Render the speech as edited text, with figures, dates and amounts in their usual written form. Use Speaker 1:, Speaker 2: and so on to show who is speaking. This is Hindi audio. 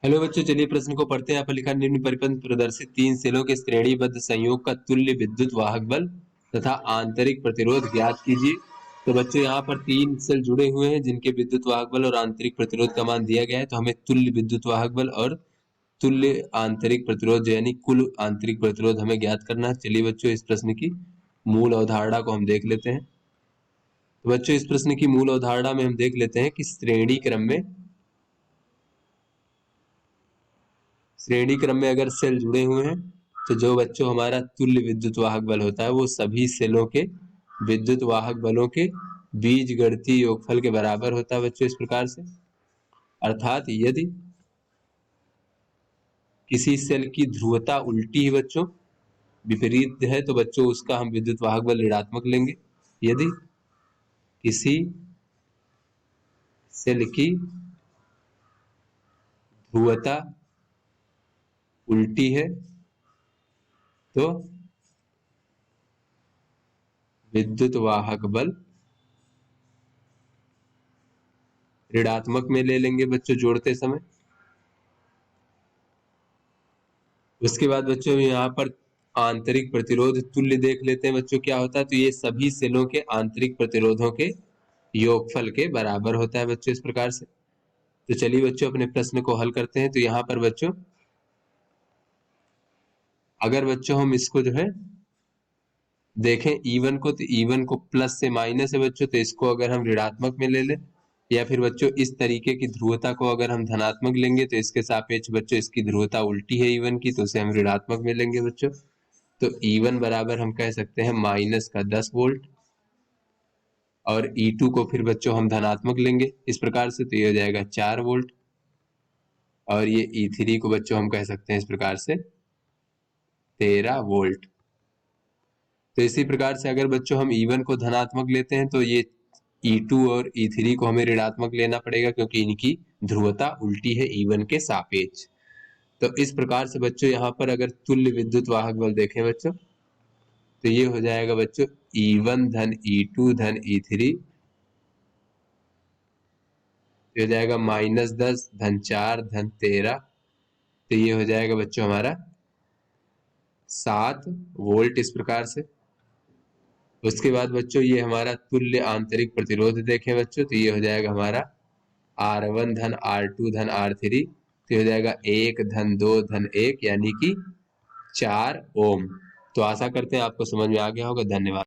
Speaker 1: हेलो बच्चों, चलिए प्रश्न को पढ़ते हैं। यहाँ पर लिखा निम्न परिपथ प्रदर्शित तीन सेलों के श्रेणीबद्ध संयोग का तुल्य विद्युत वाहक बल तथा आंतरिक प्रतिरोध ज्ञात कीजिए। तो बच्चों यहाँ पर तीन सेल जुड़े हुए हैं जिनके विद्युत वाहक बल और आंतरिक प्रतिरोध का मान दिया गया है। तो हमें तुल्य विद्युत वाहक बल और तुल्य आंतरिक प्रतिरोध यानी कुल आंतरिक प्रतिरोध हमें ज्ञात करना है। चलिए बच्चों, इस प्रश्न की मूल अवधारणा को हम देख लेते हैं। तो बच्चों, इस प्रश्न की मूल अवधारणा में हम देख लेते हैं कि श्रेणी क्रम में अगर सेल जुड़े हुए हैं तो जो बच्चों हमारा तुल्य विद्युत वाहक बल होता है वो सभी सेलों के विद्युत वाहक बलों के बीजगणितीय योगफल के बराबर होता है बच्चों। इस प्रकार से अर्थात यदि किसी सेल की ध्रुवता उल्टी है बच्चों, विपरीत है, तो बच्चों उसका हम विद्युत वाहक बल ऋणात्मक लेंगे। यदि किसी सेल की ध्रुवता उल्टी है तो विद्युत वाहक बल ऋणात्मक में ले लेंगे बच्चों जोड़ते समय। उसके बाद बच्चों यहाँ पर आंतरिक प्रतिरोध तुल्य देख लेते हैं बच्चों क्या होता है। तो ये सभी सेलों के आंतरिक प्रतिरोधों के योगफल के बराबर होता है बच्चों, इस प्रकार से। तो चलिए बच्चों अपने प्रश्न को हल करते हैं। तो यहाँ पर बच्चों अगर बच्चों हम इसको जो है देखें E1 को, तो E1 को प्लस से माइनस है बच्चों, तो इसको अगर हम ऋणात्मक में ले लें, या फिर बच्चों इस तरीके की ध्रुवता को अगर हम धनात्मक लेंगे तो इसके सापेक्ष बच्चों इसकी ध्रुवता उल्टी है E1 की, तो उसे हम ऋणात्मक में लेंगे बच्चों। तो E1 बराबर हम कह सकते हैं माइनस का 10 वोल्ट, और E2 को फिर बच्चों हम धनात्मक लेंगे इस प्रकार से, तो ये हो जाएगा 4 वोल्ट, और ये E3 को बच्चों हम कह सकते हैं इस प्रकार से 13 वोल्ट। तो इसी प्रकार से अगर बच्चों हम E1 को धनात्मक लेते हैं तो ये E2 और E3 को हमें ऋणात्मक लेना पड़ेगा, क्योंकि इनकी ध्रुवता उल्टी है E1 के सापेक्ष। तो इस प्रकार से बच्चों यहाँ पर अगर तुल्य विद्युत वाहक बल देखें बच्चों, तो ये हो जाएगा बच्चों E1 धन E2 धन E3, ये हो जाएगा -10 धन 4 धन 13, तो ये हो जाएगा बच्चों हमारा 7 वोल्ट इस प्रकार से। उसके बाद बच्चों ये हमारा तुल्य आंतरिक प्रतिरोध देखें बच्चों, तो ये हो जाएगा हमारा R1 धन R2 धन R3, तो हो जाएगा 1 धन 2 धन 1 यानी कि 4 ओम। तो आशा करते हैं आपको समझ में आ गया होगा। धन्यवाद।